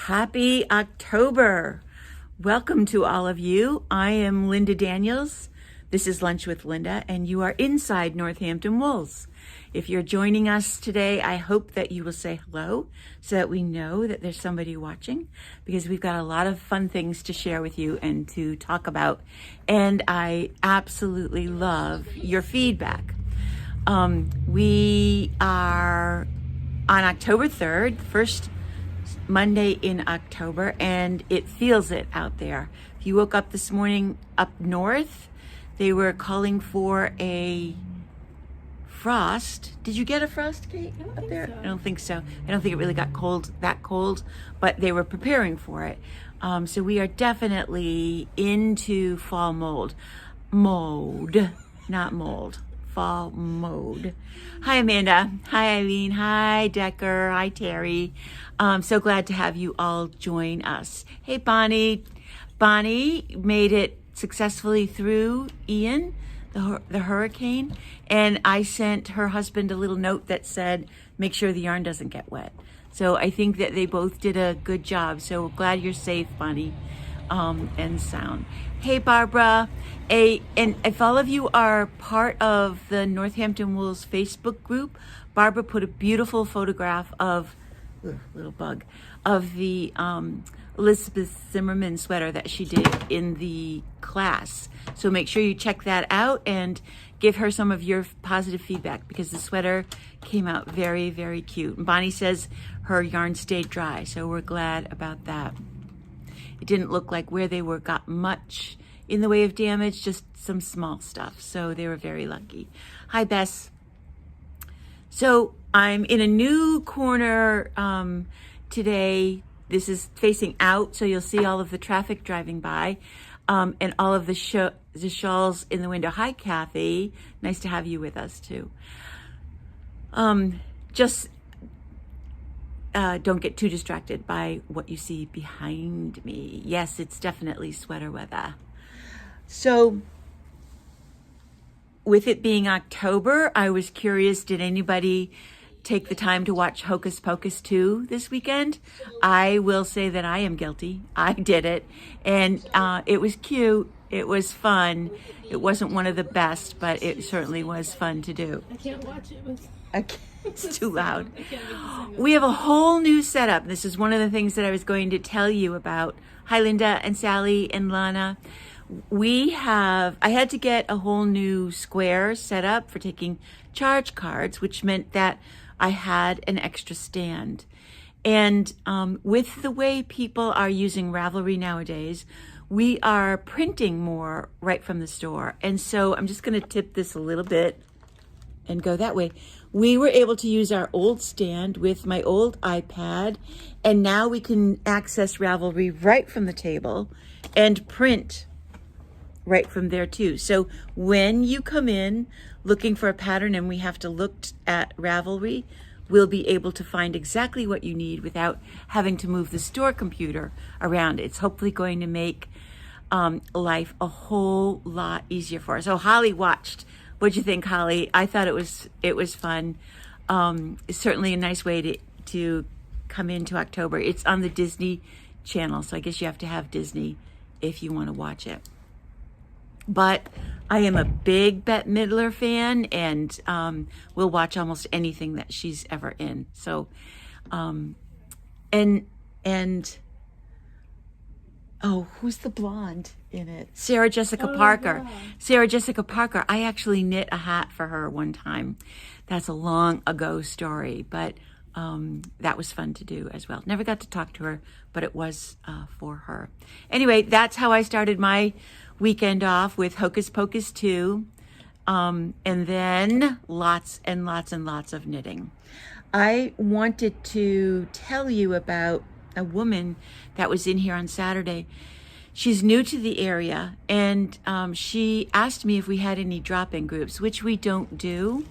Happy October. Welcome to all of you. I am Linda Daniels. This is Lunch with Linda, and you are inside Northampton Wools. If you're joining us today, I hope that you will say hello so that we know that there's somebody watching, because we've got a lot of fun things to share with you and to talk about. And I absolutely love your feedback. We are on October 3rd, first Monday in October, and it feels it out there. If you woke up this morning up north, they were calling for a frost. Did you get a Frostgate up there? So. I don't think so. I don't think it really got that cold, but they were preparing for it. So we are definitely into fall mode, not mold. Fall mode. Hi, Amanda. Hi, Eileen. Hi, Decker. Hi, Terry. So glad to have you all join us. Hey, Bonnie. Bonnie made it successfully through Ian, the hurricane, and I sent her husband a little note that said, make sure the yarn doesn't get wet. So I think that they both did a good job. So glad you're safe, Bonnie, and sound. Hey, Barbara. And if all of you are part of the Northampton Wools Facebook group, Barbara put a beautiful photograph of, little bug, of the Elizabeth Zimmerman sweater that she did in the class. So make sure you check that out and give her some of your positive feedback, because the sweater came out very, very cute. And Bonnie says her yarn stayed dry, so we're glad about that. It didn't look like where they were got much in the way of damage, just some small stuff. So they were very lucky. Hi, Bess. So I'm in a new corner today. This is facing out, so you'll see all of the traffic driving by, and all of the shawls in the window. Hi, Kathy. Nice to have you with us too. Don't get too distracted by what you see behind me. Yes, it's definitely sweater weather. So with it being October, I was curious, did anybody take the time to watch Hocus Pocus 2 this weekend? I will say that I am guilty. I did it, and it was cute. It was fun. It wasn't one of the best, but it certainly was fun to do. I can't watch it. It's too loud. We have a whole new setup. This is one of the things that I was going to tell you about. Hi, Linda and Sally and Lana. I had to get a whole new square set up for taking charge cards, which meant that I had an extra stand. And with the way people are using Ravelry nowadays, we are printing more right from the store. And so I'm just going to tip this a little bit and go that way. We were able to use our old stand with my old iPad, and now we can access Ravelry right from the table and print right from there too. So when you come in looking for a pattern and we have to look at Ravelry, we'll be able to find exactly what you need without having to move the store computer around. It's hopefully going to make life a whole lot easier for us. So Holly watched. What'd you think, Holly? I thought it was fun. It's certainly a nice way to come into October. It's on the Disney Channel, so I guess you have to have Disney if you want to watch it. But I am a big Bette Midler fan, and will watch almost anything that she's ever in. So, oh, who's the blonde in it? Sarah Jessica Parker. Yeah. Sarah Jessica Parker. I actually knit a hat for her one time. That's a long ago story, but that was fun to do as well. Never got to talk to her, but it was for her. Anyway, that's how I started my weekend off, with Hocus Pocus 2, and then lots and lots and lots of knitting. I wanted to tell you about a woman that was in here on Saturday. She's new to the area, and she asked me if we had any drop-in groups, which we don't do.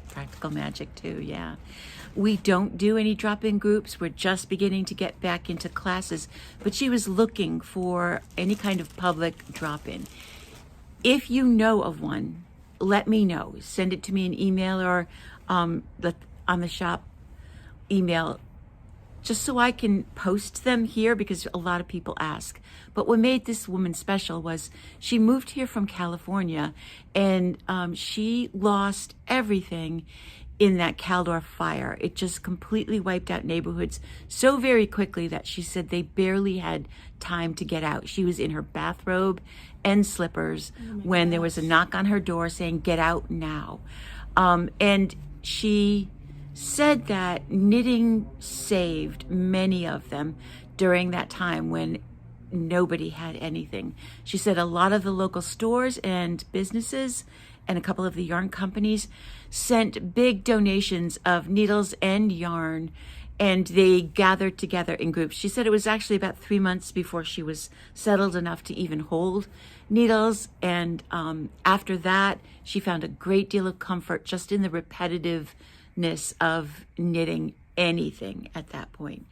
Practical Magic too, yeah. We don't do any drop-in groups. We're just beginning to get back into classes, but she was looking for any kind of public drop-in. If you know of one, let me know. Send it to me in email, or on the shop email just so I can post them here because a lot of people ask. But what made this woman special was she moved here from California, and she lost everything in that Caldor fire. It just completely wiped out neighborhoods so very quickly that she said they barely had time to get out. She was in her bathrobe and slippers when there was a knock on her door saying, "Get out now." And she said that knitting saved many of them during that time when nobody had anything. She said a lot of the local stores and businesses and a couple of the yarn companies sent big donations of needles and yarn, and they gathered together in groups. She said it was actually about 3 months before she was settled enough to even hold needles, and after that she found a great deal of comfort just in the repetitiveness of knitting anything at that point.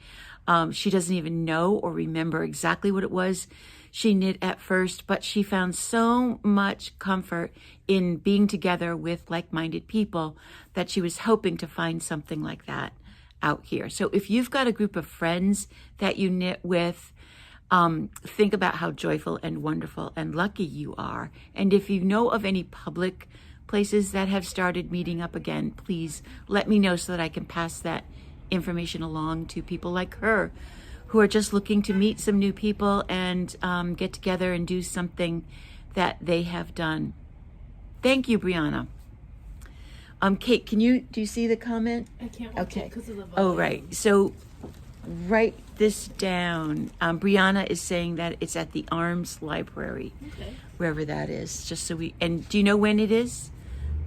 She doesn't even know or remember exactly what it was she knit at first, but she found so much comfort in being together with like-minded people that she was hoping to find something like that out here. So if you've got a group of friends that you knit with, think about how joyful and wonderful and lucky you are. And if you know of any public places that have started meeting up again, please let me know so that I can pass that information along to people like her who are just looking to meet some new people and get together and do something that they have done. Thank you, Brianna. Kate, do you see the comment? I can't watch it because of the volume. Oh, right. So write this down. Brianna is saying that it's at the Arms Library, wherever that is. Just so and do you know when it is,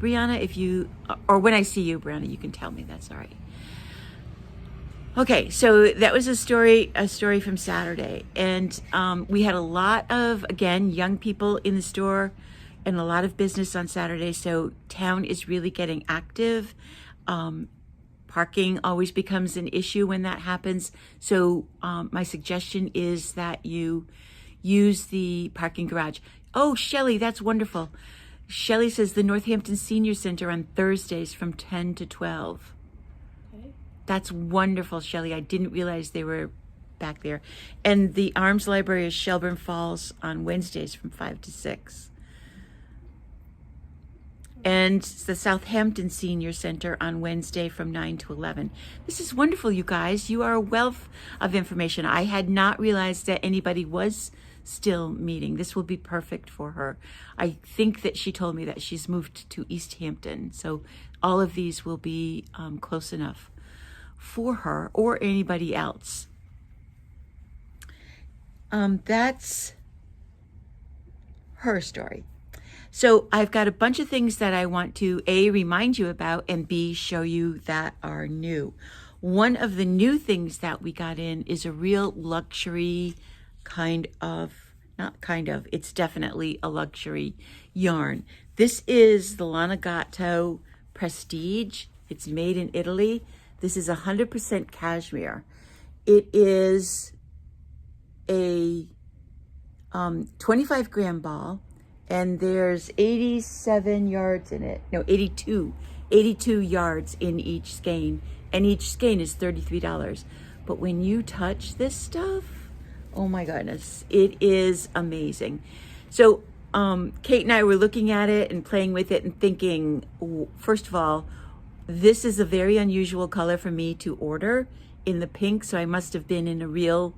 Brianna? Or when I see you, Brianna, you can tell me. That's all right. Okay, so that was a story from Saturday, and we had a lot of, again, young people in the store and a lot of business on Saturday, so town is really getting active. Parking always becomes an issue when that happens, so my suggestion is that you use the parking garage. Oh, Shelley, that's wonderful. Shelley says the Northampton Senior Center on Thursdays from 10 to 12. That's wonderful, Shelley. I didn't realize they were back there. And the Arms Library is Shelburne Falls on Wednesdays from 5 to 6. And the Southampton Senior Center on Wednesday from 9 to 11. This is wonderful, you guys. You are a wealth of information. I had not realized that anybody was still meeting. This will be perfect for her. I think that she told me that she's moved to East Hampton. So all of these will be close enough for her or anybody else. That's her story. So I've got a bunch of things that I want to A, remind you about, and B, show you that are new. One of the new things that we got in is a real luxury it's definitely a luxury yarn. This is the Lanagatto Prestige. It's made in Italy. This is 100% cashmere. It is a 25 gram ball, and there's 87 yards in it. No, 82 yards in each skein, and each skein is $33. But when you touch this stuff, oh my goodness, it is amazing. So Kate and I were looking at it and playing with it and thinking, first of all, this is a very unusual color for me to order in the pink, so I must have been in a real,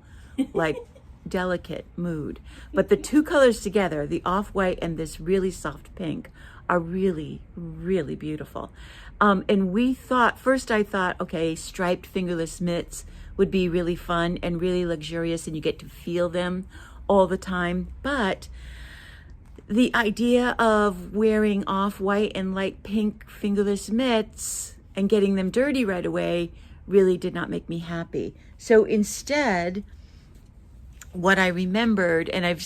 delicate mood. But the two colors together, the off-white and this really soft pink, are really, really beautiful. And I thought, okay, striped fingerless mitts would be really fun and really luxurious, and you get to feel them all the time. But the idea of wearing off-white and light pink fingerless mitts and getting them dirty right away really did not make me happy. So instead, what I remembered, and I've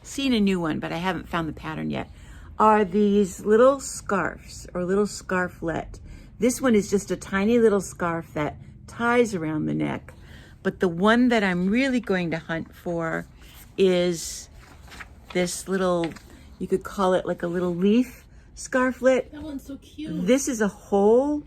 seen a new one, but I haven't found the pattern yet, are these little scarves or little scarflet. This one is just a tiny little scarf that ties around the neck. But the one that I'm really going to hunt for is this little, you could call it like a little leaf scarflet. That one's so cute. This is a hole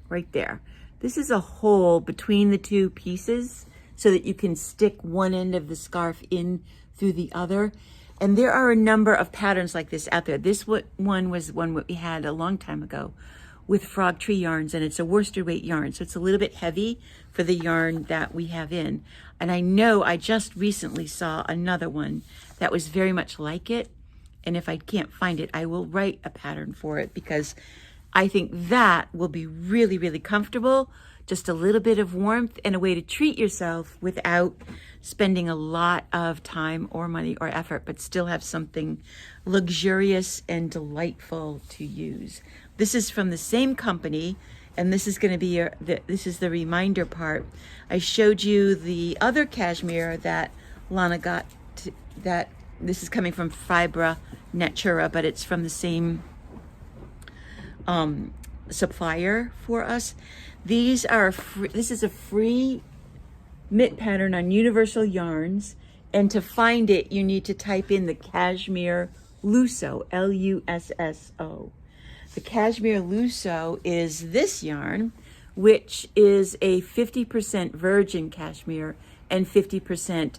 right there. This is a hole between the two pieces so that you can stick one end of the scarf in through the other. And there are a number of patterns like this out there. This one was one we had a long time ago with frog tree yarns, and it's a worsted weight yarn. So it's a little bit heavy for the yarn that we have in. And I know I just recently saw another one that was very much like it. And if I can't find it, I will write a pattern for it because I think that will be really, really comfortable. Just a little bit of warmth and a way to treat yourself without spending a lot of time or money or effort, but still have something luxurious and delightful to use. This is from the same company, and this is going to be this is the reminder part. I showed you the other cashmere that Lana got. This is coming from Fibra Natura, but it's from the same supplier for us. These are this is a free mitt pattern on Universal Yarns, and to find it you need to type in the Cashmere Lusso, Lusso. The Cashmere Lusso is this yarn, which is a 50% virgin cashmere and 50%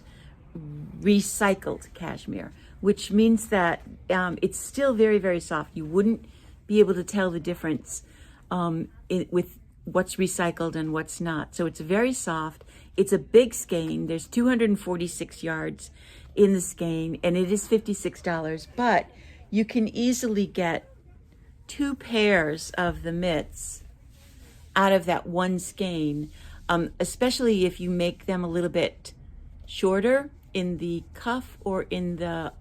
recycled cashmere, which means that it's still very, very soft. You wouldn't be able to tell the difference with what's recycled and what's not. So it's very soft. It's a big skein. There's 246 yards in the skein, and it is $56, but you can easily get 2 pairs of the mitts out of that one skein, especially if you make them a little bit shorter in the cuff or in the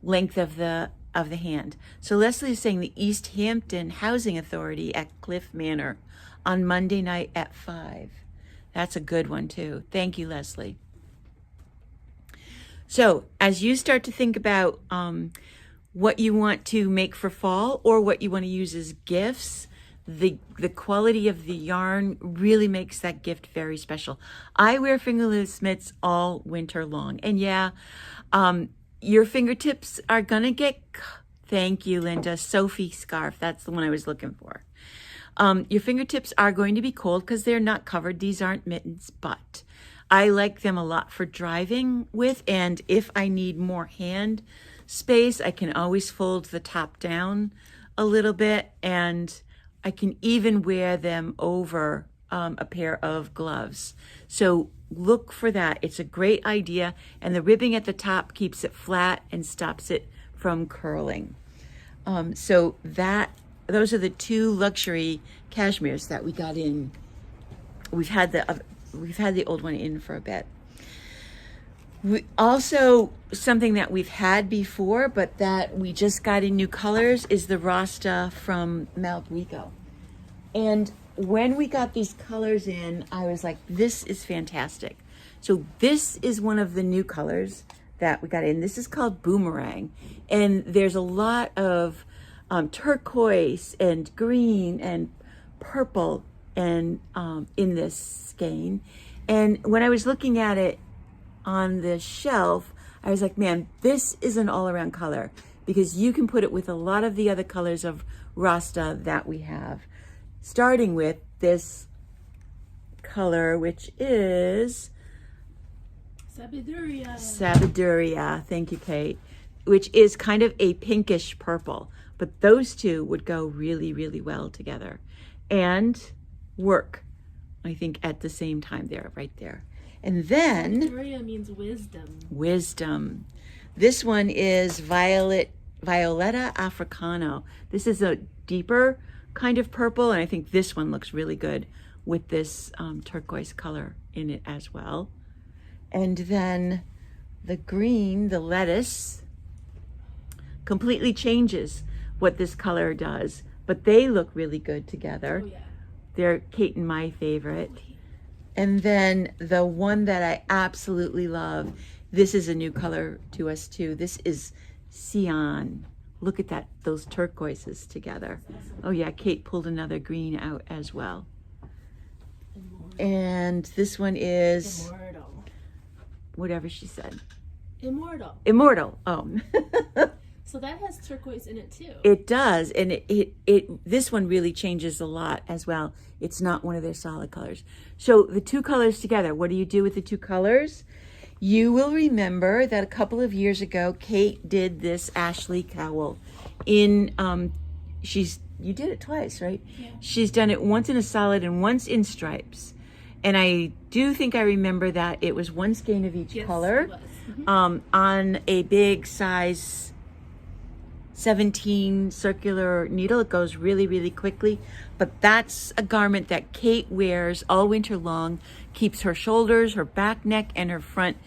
length of the hand. So Leslie is saying the East Hampton Housing Authority at Cliff Manor on Monday night at 5. That's a good one too. Thank you, Leslie. So as you start to think about what you want to make for fall or what you want to use as gifts, the quality of the yarn really makes that gift very special. I wear fingerless mitts all winter long, and yeah, your fingertips are gonna get, thank you, Linda, Sophie scarf, that's the one I was looking for. Your fingertips are going to be cold because they're not covered. These aren't mittens, but I like them a lot for driving with, and if I need more hand space, I can always fold the top down a little bit, and I can even wear them over a pair of gloves. So look for that. It's a great idea, and the ribbing at the top keeps it flat and stops it from curling. So those are the 2 luxury cashmeres that we got in. We've had the old one in for a bit. We also, something that we've had before, but that we just got in new colors, is the Rasta from Malbrico. And when we got these colors in, I was like, this is fantastic. So this is one of the new colors that we got in. This is called Boomerang. And there's a lot of turquoise and green and purple and in this skein. And when I was looking at it on the shelf, I was like, man, this is an all-around color, because you can put it with a lot of the other colors of Rasta that we have, starting with this color, which is Sabiduria. Thank you, Kate, which is kind of a pinkish purple, but those two would go really, really well together and work, I think, at the same time there, right there. And then Victoria means wisdom. Wisdom. This one is Violetta Africano. This is a deeper kind of purple, and I think this one looks really good with this turquoise color in it as well. And then the green, the lettuce, completely changes what this color does, but they look really good together. Oh, yeah. They're Kate and my favorite. And then the one that I absolutely love, this is a new color to us too. This is Cyan. Look at that, those turquoises together. Oh yeah, Kate pulled another green out as well. And this one is Immortal. whatever she said. Immortal. Immortal. Oh. So that has turquoise in it too. It does, and this one really changes a lot as well. It's not one of their solid colors. So the two colors together, what do you do with the two colors? You will remember that a couple of years ago, Kate did this Ashley Cowell in, you did it twice, right? Yeah. She's done it once in a solid and once in stripes. And I do think I remember that it was one skein of each color. It was. Mm-hmm. On a big size 17 circular needle. It goes really, really quickly. But that's a garment that Kate wears all winter long, keeps her shoulders, her back, neck, and her front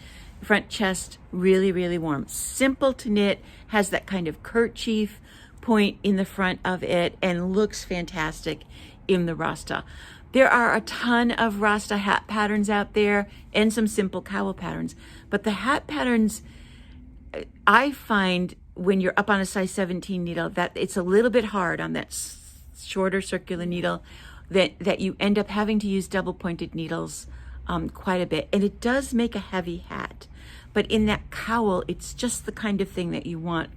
chest really, really warm. Simple to knit, has that kind of kerchief point in the front of it, and looks fantastic in the Rasta. There are a ton of Rasta hat patterns out there and some simple cowl patterns. But the hat patterns, I find when you're up on a size 17 needle, that it's a little bit hard on that shorter circular needle, that you end up having to use double pointed needles quite a bit. And it does make a heavy hat. But in that cowl, it's just the kind of thing that you want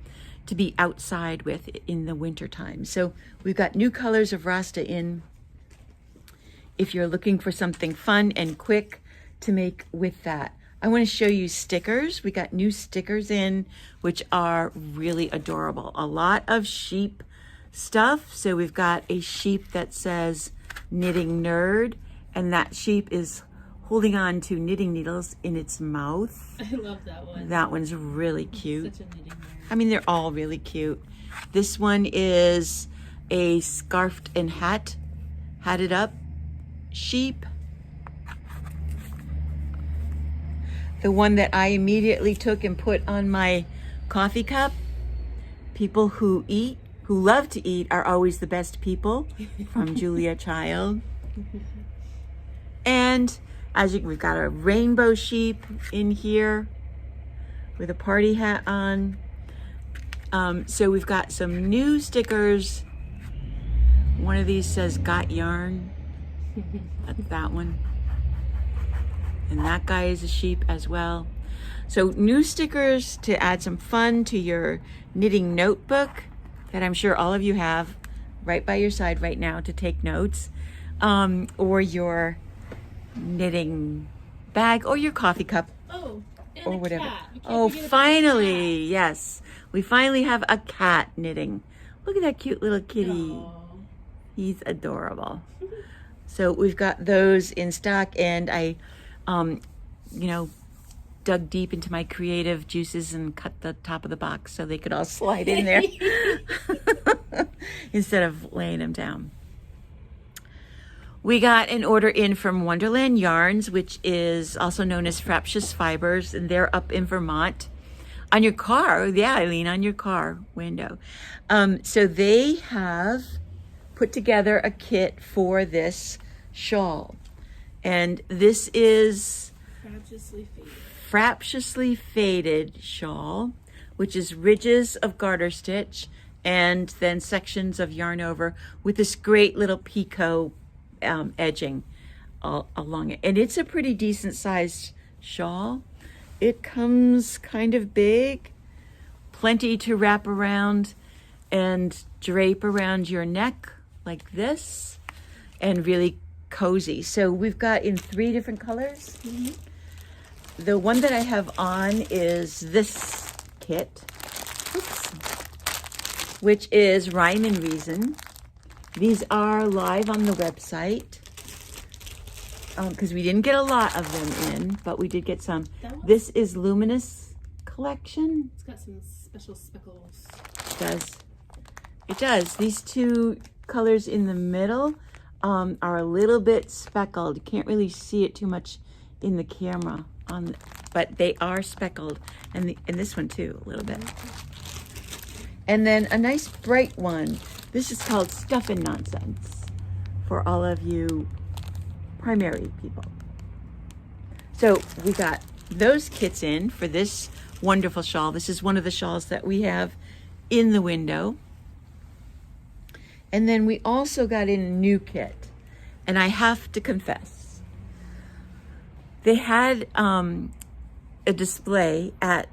to be outside with in the winter time. So we've got new colors of Rasta in. If you're looking for something fun and quick to make with that. I want to show you stickers. We got new stickers in, which are really adorable. A lot of sheep stuff. So we've got a sheep that says knitting nerd, and that sheep is holding on to knitting needles in its mouth. I love that one. That one's really cute. Such a knitting nerd. I mean, they're all really cute. This one is a scarfed and hatted up sheep. The one that I immediately took and put on my coffee cup. People who love to eat are always the best people, from Julia Child. And we've got a rainbow sheep in here with a party hat on. So we've got some new stickers. One of these says "Got Yarn." That's that one. And that guy is a sheep as well. So new stickers to add some fun to your knitting notebook that I'm sure all of you have right by your side right now to take notes, or your knitting bag or your coffee cup. Oh, and or a whatever. cat. Oh, finally, yes. We finally have a cat knitting. Look at that cute little kitty. Aww. He's adorable. So we've got those in stock, and I dug deep into my creative juices and cut the top of the box so they could all slide in there instead of laying them down. We got an order in from Wonderland Yarns, which is also known as Fraptious Fibers, and they're up in Vermont. On your car, yeah, Eileen, on your car window. So they have put together a kit for this shawl. And this is Fraptiously Faded shawl, which is ridges of garter stitch and then sections of yarn over with this great little picot edging all along it. And it's a pretty decent sized shawl. It comes kind of big, plenty to wrap around and drape around your neck like this, and really cozy. So we've got in 3 different colors. Mm-hmm. The one that I have on is this kit, which is Rhyme and Reason. These are live on the website because we didn't get a lot of them in, but we did get some. This is Luminous Collection. It's got some special speckles. It does. These 2 colors in the middle are a little bit speckled. You can't really see it too much in the camera, but they are speckled, and this one too a little bit. And then a nice bright one. This is called Stuff and Nonsense for all of you primary people. So we got those kits in for this wonderful shawl. This is one of the shawls that we have in the window. And then we also got in a new kit. And I have to confess, they had a display at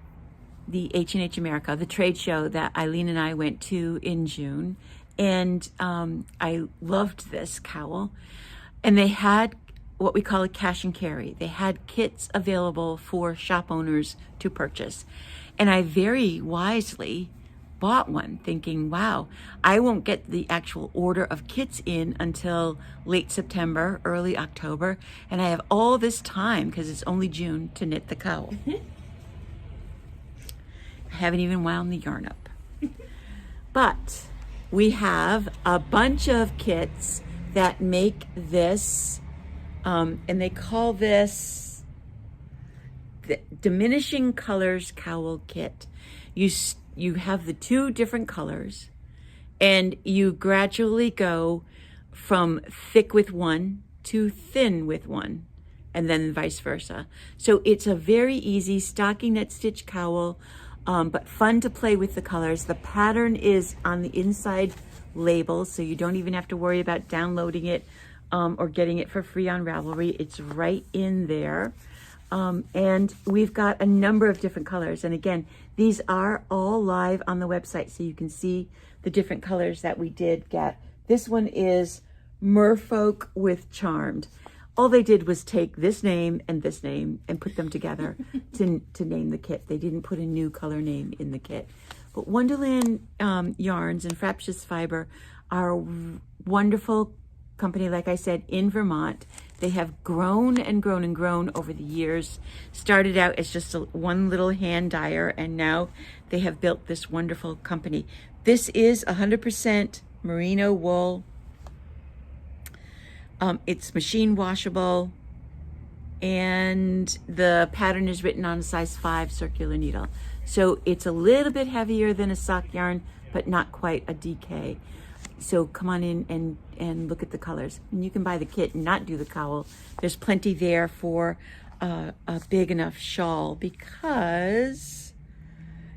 the H&H America, the trade show that Eileen and I went to in June. And I loved this cowl. And they had what we call a cash and carry. They had kits available for shop owners to purchase. And I very wisely bought one thinking, wow, I won't get the actual order of kits in until late September, early October. And I have all this time, because it's only June, to knit the cowl. I haven't even wound the yarn up. But we have a bunch of kits that make this, and they call this the Diminishing Colors Cowl Kit. You have the two different colors, and you gradually go from thick with one to thin with one, and then vice versa. So it's a very easy stocking knit stitch cowl, but fun to play with the colors. The pattern is on the inside label, so you don't even have to worry about downloading it or getting it for free on Ravelry. It's right in there. And we've got a number of different colors. And again, these are all live on the website, so you can see the different colors that we did get. This one is Merfolk with Charmed. All they did was take this name and put them together to name the kit. They didn't put a new color name in the kit. But Wonderland Yarns and Fraptious Fiber are a wonderful company, like I said, in Vermont. They have grown and grown and grown over the years. Started out as just one little hand dyer, and now they have built this wonderful company. This is 100% merino wool. It's machine washable, and the pattern is written on a size 5 circular needle. So it's a little bit heavier than a sock yarn, but not quite a DK. So come on in and look at the colors. And you can buy the kit and not do the cowl. There's plenty there for a big enough shawl, because,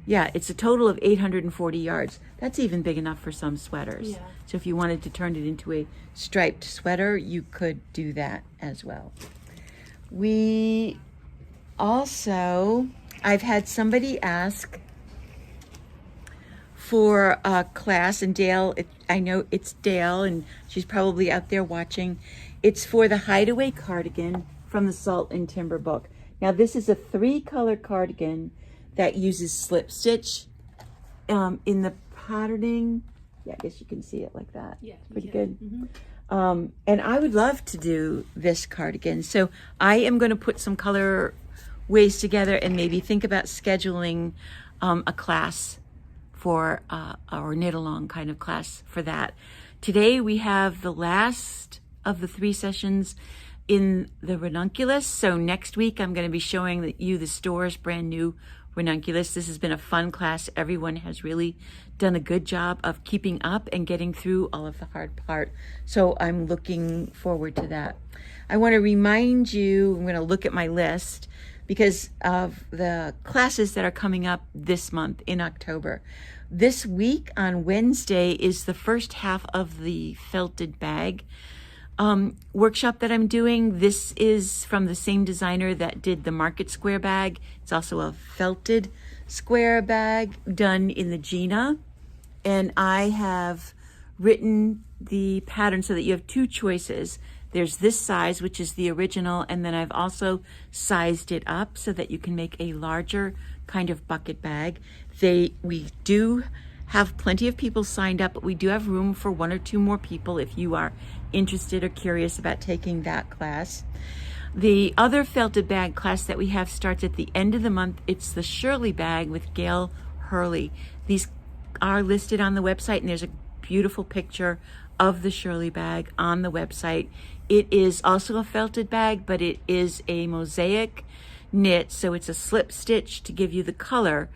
yeah, it's a total of 840 yards. That's even big enough for some sweaters. Yeah. So if you wanted to turn it into a striped sweater, you could do that as well. We also, I've had somebody ask for a class, and Dale, I know it's Dale, and she's probably out there watching. It's for the Hideaway cardigan from the Salt and Timber book. Now this is a 3-color cardigan that uses slip stitch in the patterning. Yeah, I guess you can see it like that. Yeah, pretty good. Mm-hmm. And I would love to do this cardigan. So I am going to put some color ways together and maybe think about scheduling a class for our knit along kind of class for that. Today we have the last of the 3 sessions in the ranunculus. So next week I'm going to be showing you the store's brand new ranunculus. This has been a fun class. Everyone has really done a good job of keeping up and getting through all of the hard part. So I'm looking forward to that. I want to remind you, I'm going to look at my list because of the classes that are coming up this month in October. This week on Wednesday is the first half of the felted bag workshop that I'm doing. This is from the same designer that did the Market Square bag. It's also a felted square bag done in the Gina. And I have written the pattern so that you have 2 choices. There's this size, which is the original, and then I've also sized it up so that you can make a larger kind of bucket bag. We do have plenty of people signed up, but we do have room for 1 or 2 more people if you are interested or curious about taking that class. The other felted bag class that we have starts at the end of the month. It's the Shirley bag with Gail Hurley. These are listed on the website, and there's a beautiful picture of the Shirley bag on the website. It is also a felted bag, but it is a mosaic knit, so it's a slip stitch to give you the color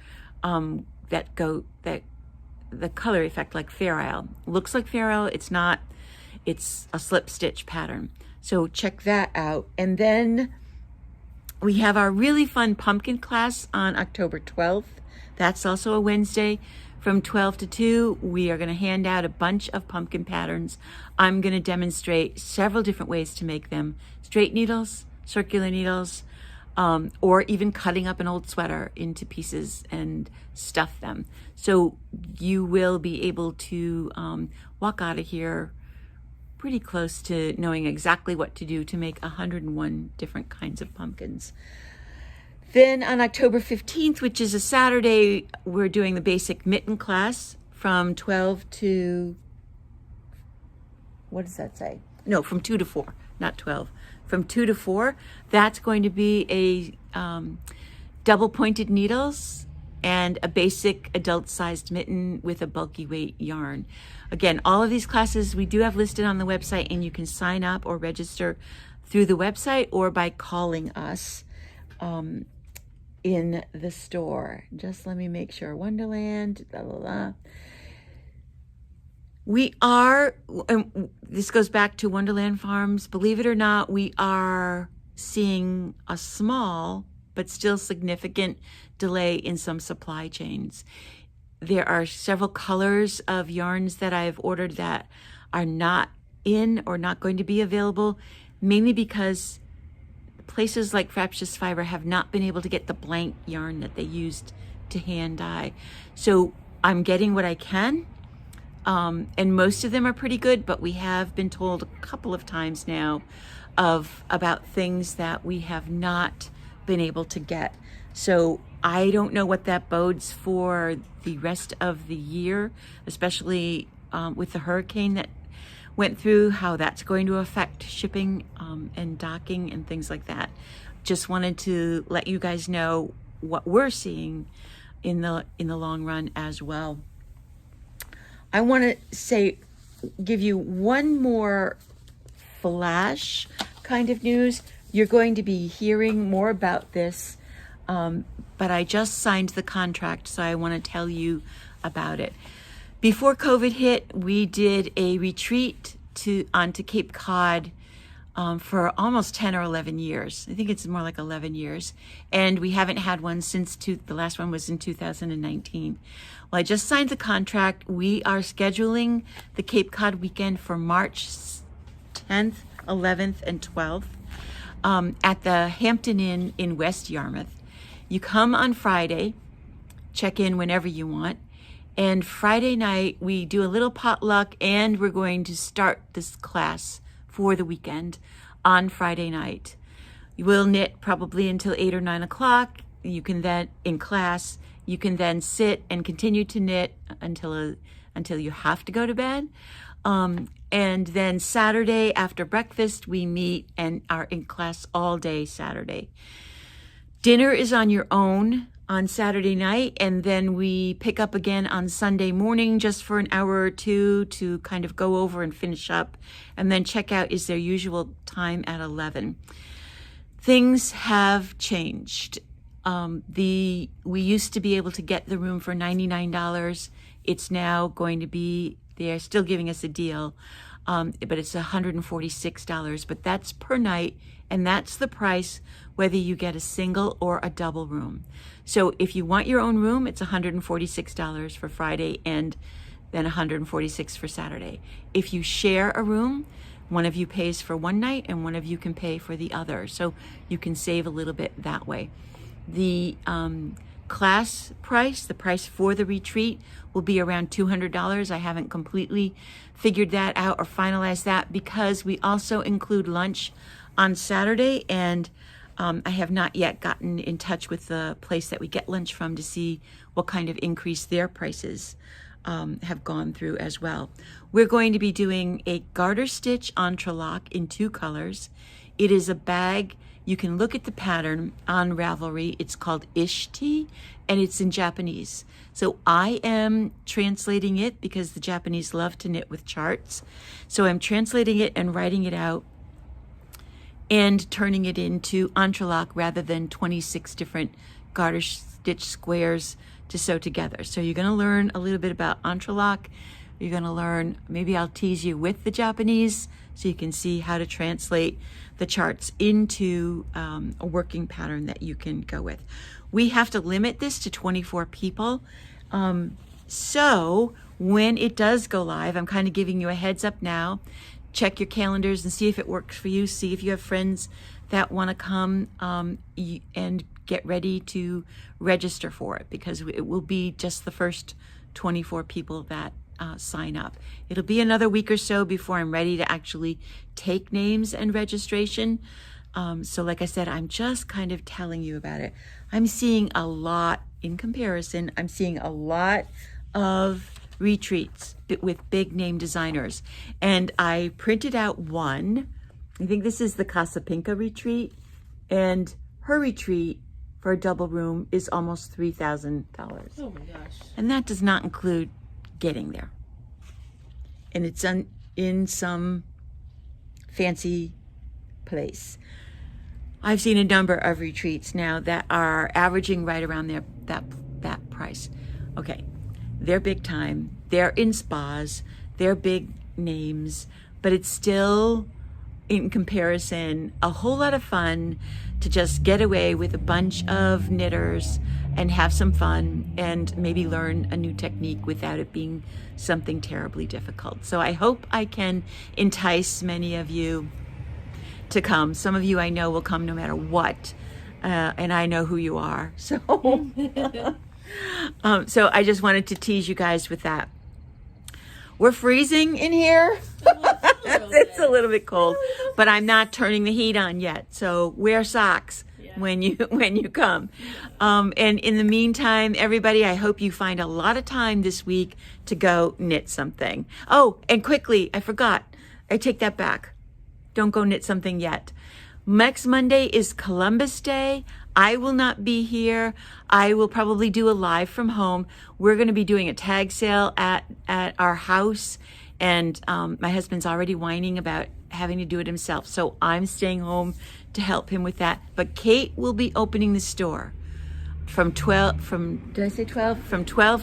the color effect like Fair Isle. Looks like Fair Isle, it's not. It's a slip stitch pattern. So check that out. And then we have our really fun pumpkin class on October 12th. That's also a Wednesday. From 12 to 2, we are going to hand out a bunch of pumpkin patterns. I'm going to demonstrate several different ways to make them. Straight needles, circular needles, or even cutting up an old sweater into pieces and stuff them. So you will be able to walk out of here pretty close to knowing exactly what to do to make 101 different kinds of pumpkins. Then on October 15th, which is a Saturday, we're doing the basic mitten class from 12 to, what does that say? No, from 2 to 4, not 12. From 2 to 4, that's going to be a double pointed needles and a basic adult-sized mitten with a bulky weight yarn. Again, all of these classes we do have listed on the website, and you can sign up or register through the website or by calling us in the store. Just let me make sure. Wonderland, blah, blah, blah. We are, this goes back to Wonderland Farms. Believe it or not, we are seeing a small but still significant delay in some supply chains. There are several colors of yarns that I've ordered that are not in or not going to be available, mainly because places like Fraptious Fiber have not been able to get the blank yarn that they used to hand dye. So I'm getting what I can. And most of them are pretty good, but we have been told a couple of times now about things that we have not been able to get. So I don't know what that bodes for the rest of the year, especially with the hurricane that went through, how that's going to affect shipping and docking and things like that. Just wanted to let you guys know what we're seeing in the long run as well. I want to give you one more flash kind of news. You're going to be hearing more about this, but I just signed the contract, so I want to tell you about it. Before COVID hit, we did a retreat onto Cape Cod for almost 10 or 11 years. I think it's more like 11 years. And we haven't had one since the last one was in 2019. Well, I just signed the contract. We are scheduling the Cape Cod weekend for March 10th, 11th, and 12th at the Hampton Inn in West Yarmouth. You come on Friday, check in whenever you want. And Friday night, we do a little potluck, and we're going to start this class for the weekend on Friday night. You will knit probably until 8 or 9 o'clock. You can then, in class, you can then sit and continue to knit until you have to go to bed. And then Saturday after breakfast, we meet and are in class all day Saturday. Dinner is on your own on Saturday night, and then we pick up again on Sunday morning just for an hour or two to kind of go over and finish up, and then check out is their usual time at 11. Things have changed. We used to be able to get the room for $99. It's now going to be, they're still giving us a deal, but it's $146, but that's per night, and that's the price whether you get a single or a double room. So if you want your own room, it's $146 for Friday and then $146 for Saturday. If you share a room, one of you pays for one night and one of you can pay for the other. So you can save a little bit that way. The class price, the price for the retreat, will be around $200. I haven't completely figured that out or finalized that because we also include lunch on Saturday, and I have not yet gotten in touch with the place that we get lunch from to see what kind of increase their prices have gone through as well. We're going to be doing a garter stitch entrelac in 2 colors. It is a bag. You can look at the pattern on Ravelry. It's called Ishti, and it's in Japanese. So I am translating it because the Japanese love to knit with charts. So I'm translating it and writing it out and turning it into entrelac rather than 26 different garter stitch squares to sew together. So you're going to learn a little bit about entrelac. You're going to learn, maybe I'll tease you with the Japanese so you can see how to translate the charts into a working pattern that you can go with. We have to limit this to 24 people. So when it does go live, I'm kind of giving you a heads up now. Check your calendars and see if it works for you. See if you have friends that want to come and get ready to register for it, because it will be just the first 24 people that sign up. It'll be another week or so before I'm ready to actually take names and registration. So like I said, I'm just kind of telling you about it. I'm seeing a lot, in comparison, I'm seeing a lot of retreats with big name designers. And I printed out one. I think this is the Casa Pinka retreat. And her retreat for a double room is almost $3,000. Oh my gosh. And that does not include getting there. And it's in some fancy place. I've seen a number of retreats now that are averaging right around that price. Okay, they're big time. They're in spas. They're big names, but it's still, in comparison, a whole lot of fun to just get away with a bunch of knitters and have some fun and maybe learn a new technique without it being something terribly difficult. So I hope I can entice many of you to come. Some of you I know will come no matter what, and I know who you are. So, so I just wanted to tease you guys with that. We're freezing in here. It's a little bit cold, but I'm not turning the heat on yet. So wear socks when you come. And in the meantime, everybody, I hope you find a lot of time this week to go knit something. Oh, and quickly, I forgot. I take that back. Don't go knit something yet. Next Monday is Columbus Day. I will not be here. I will probably do a live from home. We're going to be doing a tag sale at our house. And my husband's already whining about having to do it himself. So I'm staying home to help him with that. But Kate will be opening the store from 12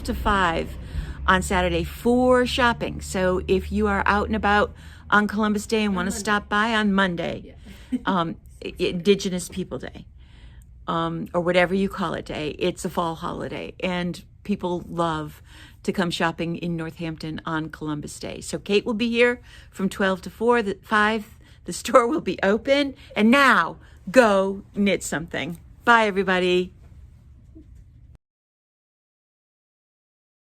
to 5 on Saturday for shopping. So if you are out and about on Columbus Day and want to stop by on Monday, Indigenous People Day, or whatever you call it day, it's a fall holiday, and people love to come shopping in Northampton on Columbus Day. So Kate will be here from 12 to 5. The store will be open. And now, go knit something. Bye, everybody.